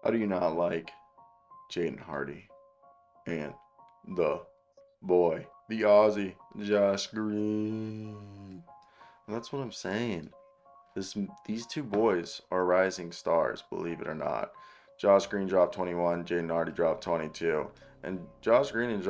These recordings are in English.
How do you not like Jaden Hardy and the boy, the Aussie, Josh Green? That's what I'm saying. These two boys are rising stars, believe it or not. Josh Green dropped 21, Jaden Hardy dropped 22, and Josh Green and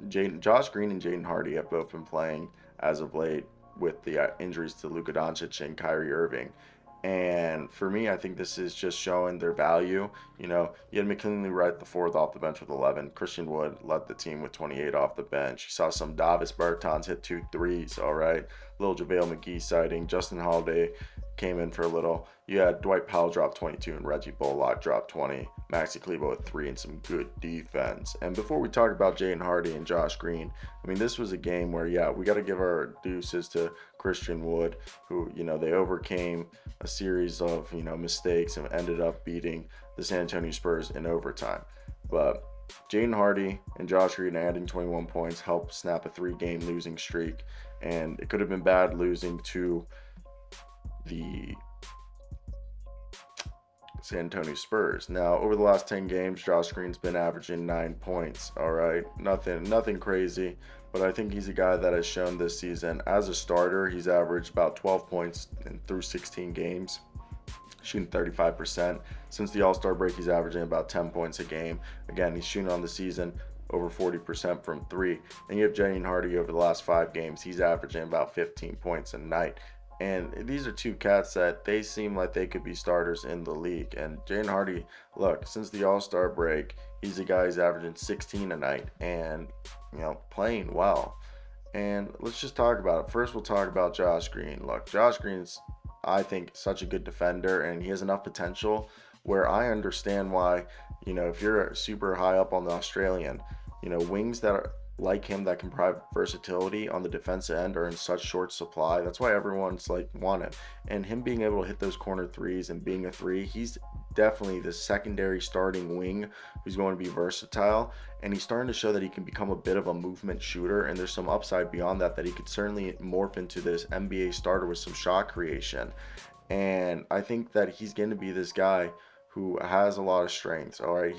Jaden Hardy have both been playing as of late with the injuries to Luka Doncic and Kyrie Irving. And for me, I think this is just showing their value. You had McKinley Wright the fourth off the bench with 11. Christian Wood led the team with 28 off the bench. You saw some Davis Bertans hit two threes, all right. Little JaVale McGee sighting. Justin Holiday came in for a little. You had Dwight Powell drop 22 and Reggie Bullock drop 20. Maxi Kleber with 3 and some good defense. And before we talk about Jaden Hardy and Josh Green, I mean, this was a game where, yeah, we got to give our deuces to Christian Wood, who, they overcame a series of, mistakes and ended up beating the San Antonio Spurs in overtime. But Jaden Hardy and Josh Green adding 21 points helped snap a 3-game losing streak. And it could have been bad losing to the San Antonio Spurs. Now, over the last 10 games, Josh Green's been averaging 9 points. All right, nothing crazy, but I think he's a guy that has shown this season as a starter. He's averaged about 12 points through 16 games, shooting 35%. Since the All-Star break, he's averaging about 10 points a game. Again, he's shooting on the season over 40% from 3. And you have Jaden Hardy over the last 5 games. He's averaging about 15 points a night. And these are two cats that they seem like they could be starters in the league. And Jaden Hardy, look, since the All-Star break, he's a guy who's averaging 16 a night and, playing well. And let's just talk about it. First, we'll talk about Josh Green. Look, Josh Green's, I think, such a good defender, and he has enough potential where I understand why, if you're super high up on the Australian, wings that are like him that can provide versatility on the defensive end are in such short supply. That's why everyone's want him. And him being able to hit those corner threes and being a 3, he's definitely the secondary starting wing who's going to be versatile. And he's starting to show that he can become a bit of a movement shooter. And there's some upside beyond that he could certainly morph into this NBA starter with some shot creation. And I think that he's going to be this guy who has a lot of strengths. All right,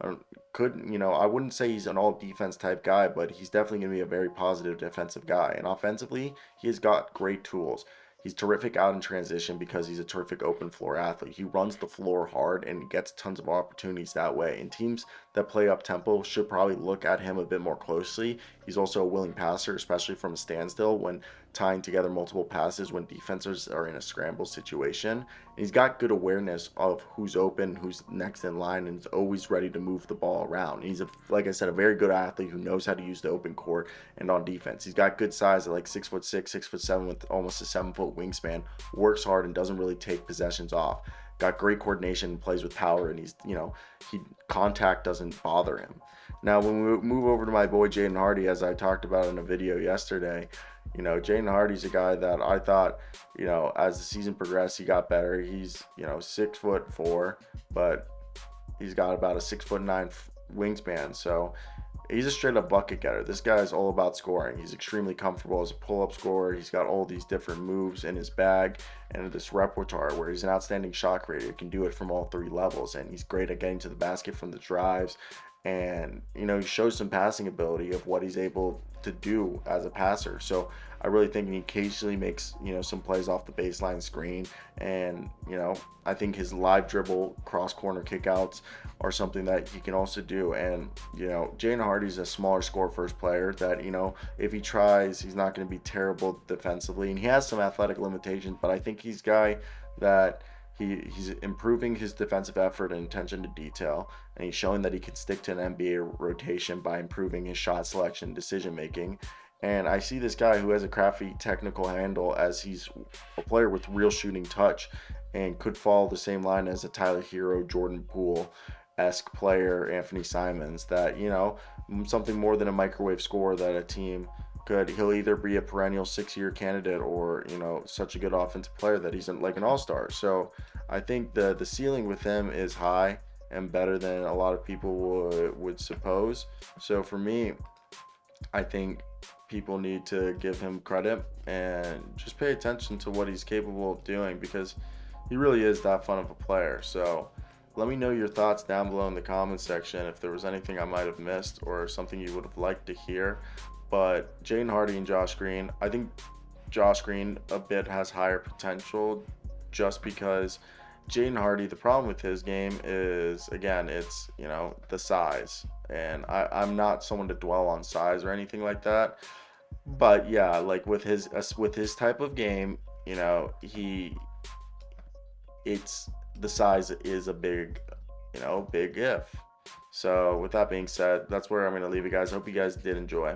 I wouldn't say he's an all defense type guy, but he's definitely going to be a very positive defensive guy. And offensively, he has got great tools. He's terrific out in transition because he's a terrific open floor athlete. He runs the floor hard and gets tons of opportunities that way. And teams that play up tempo should probably look at him a bit more closely. He's also a willing passer, especially from a standstill when tying together multiple passes when defenses are in a scramble situation. And he's got good awareness of who's open, who's next in line, and is always ready to move the ball around. He's, like I said, a very good athlete who knows how to use the open court and on defense. He's got good size at like 6'6", 6'7", with almost a 7-foot wingspan, works hard and doesn't really take possessions off. Got great coordination, plays with power, and contact doesn't bother him. Now, when we move over to my boy Jaden Hardy, as I talked about in a video yesterday, Jaden Hardy's a guy that I thought, as the season progressed, he got better. He's, 6'4", but he's got about a 6'9" wingspan. So he's a straight up bucket getter. This guy is all about scoring. He's extremely comfortable as a pull-up scorer. He's got all these different moves in his bag and this repertoire where he's an outstanding shot creator. He can do it from all 3 levels, and he's great at getting to the basket from the drives. And, he shows some passing ability of what he's able to do as a passer. So I really think he occasionally makes, some plays off the baseline screen. And, I think his live dribble cross corner kickouts are something that he can also do. And, Jaden Hardy's a smaller score first player that, if he tries, he's not going to be terrible defensively. And he has some athletic limitations, but I think he's a guy that he's improving his defensive effort and attention to detail, and he's showing that he can stick to an NBA rotation by improving his shot selection and decision making. And I see this guy who has a crafty technical handle as he's a player with real shooting touch and could follow the same line as a Tyler Hero, Jordan Poole-esque player, Anthony Simons, that, something more than a microwave scorer that a team he'll either be a perennial 6-year candidate or, such a good offensive player that he's like an all-star. So I think the ceiling with him is high and better than a lot of people would suppose. So for me, I think people need to give him credit and just pay attention to what he's capable of doing, because he really is that fun of a player. So Let me know your thoughts down below in the comments section if there was anything I might have missed or something you would have liked to hear. But Jaden Hardy and Josh Green, I think Josh Green a bit has higher potential just because Jaden Hardy, the problem with his game is, again, it's, the size. And I'm not someone to dwell on size or anything like that. But yeah, like with his type of game, he it's the size is a big if. So with that being said, that's where I'm gonna leave you guys. Hope you guys did enjoy.